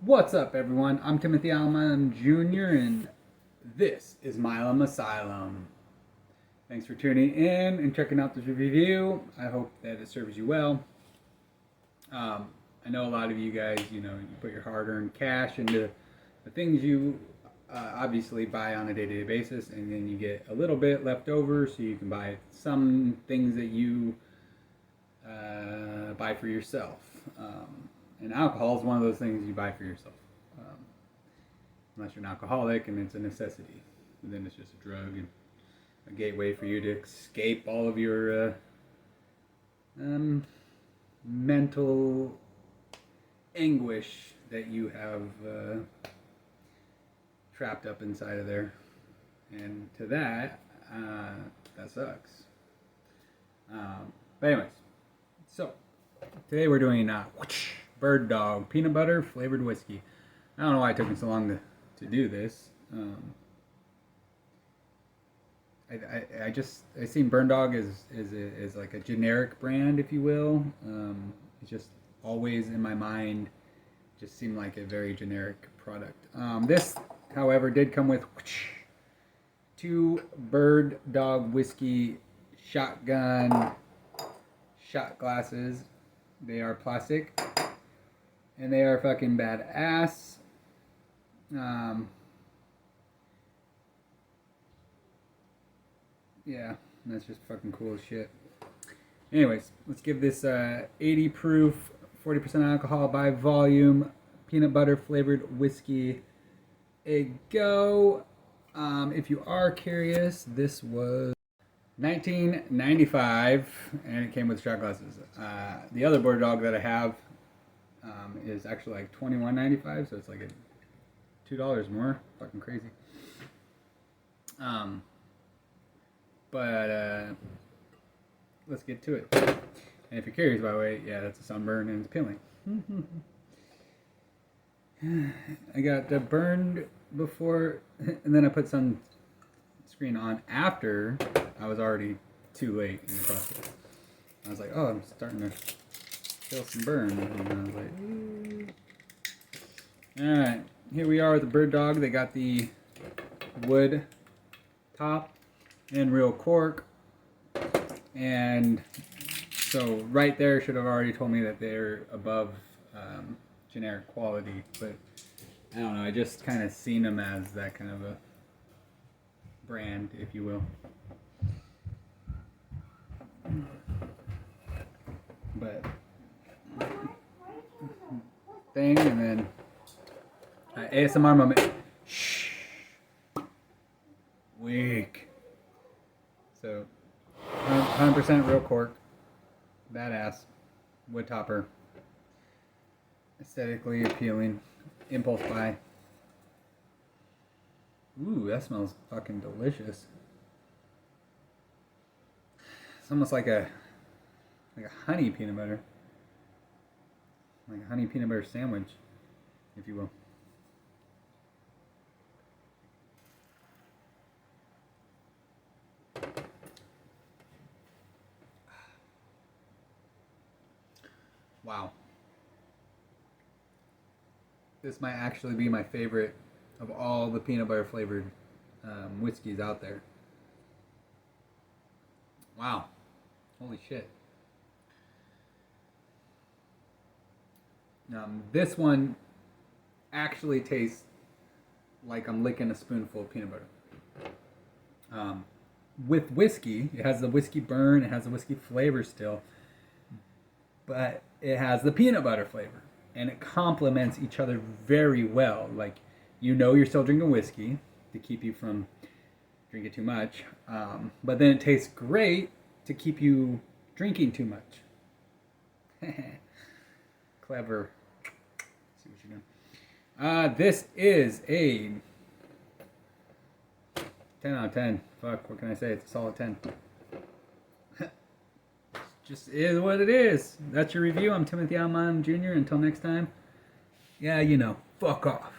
What's up, everyone? I'm Timothy Milamasylum Jr., and this is Milamasylum. Thanks for tuning in and checking out this review. I hope that it serves you well. I know a lot of you guys, you put your hard-earned cash into the things you obviously buy on a day-to-day basis, and then you get a little bit left over so you can buy some things that you buy for yourself. And alcohol is one of those things you buy for yourself. Unless you're an alcoholic and it's a necessity. And then it's just a drug and a gateway for you to escape all of your mental anguish that you have trapped up inside of there. And to that sucks. But anyways, so today we're doing Bird Dog peanut butter flavored whiskey. I don't know why it took me so long to do this. I seen Bird Dog as like a generic brand, if you will. It's just always in my mind just seemed like a very generic product. This, however, did come with 2 Bird Dog whiskey shotgun shot glasses. They are plastic. And they are fucking badass. Yeah, that's just fucking cool as shit. Anyways, let's give this 80 proof, 40% alcohol by volume, peanut butter flavored whiskey a go. If you are curious, this was $19.95 and it came with shot glasses. The other Bird Dog that I have is actually like $21.95, so it's like $2 more. Fucking crazy. But let's get to it. And if you're curious, by the way, yeah, that's a sunburn and it's peeling. I got burned before, and then I put sunscreen on after I was already too late in the process. I was like, oh, I'm starting to feel some burn. And I was like, alright, here we are with the Bird Dog. They got the wood top and real cork. And so right there should have already told me that they're above generic quality. But I don't know, I just kind of seen them as that kind of a brand, if you will. But thing, and then ASMR moment. Shh. Weak. So 100% real cork, badass, wood topper, aesthetically appealing, impulse buy. Ooh, that smells fucking delicious. It's almost like a honey peanut butter. Like a honey peanut butter sandwich, if you will. Wow. This might actually be my favorite of all the peanut butter flavored whiskeys out there. Wow. Holy shit. This one actually tastes like I'm licking a spoonful of peanut butter. With whiskey, it has the whiskey burn, it has the whiskey flavor still, but it has the peanut butter flavor, and it complements each other very well. Like, you're still drinking whiskey to keep you from drinking too much, but then it tastes great to keep you drinking too much. Clever. Let's see what you're doing. This is a 10 out of 10. Fuck, what can I say? It's a solid 10. Just is what it is. That's your review. I'm Timothy Milamasylum Jr. Until next time. Yeah, fuck off.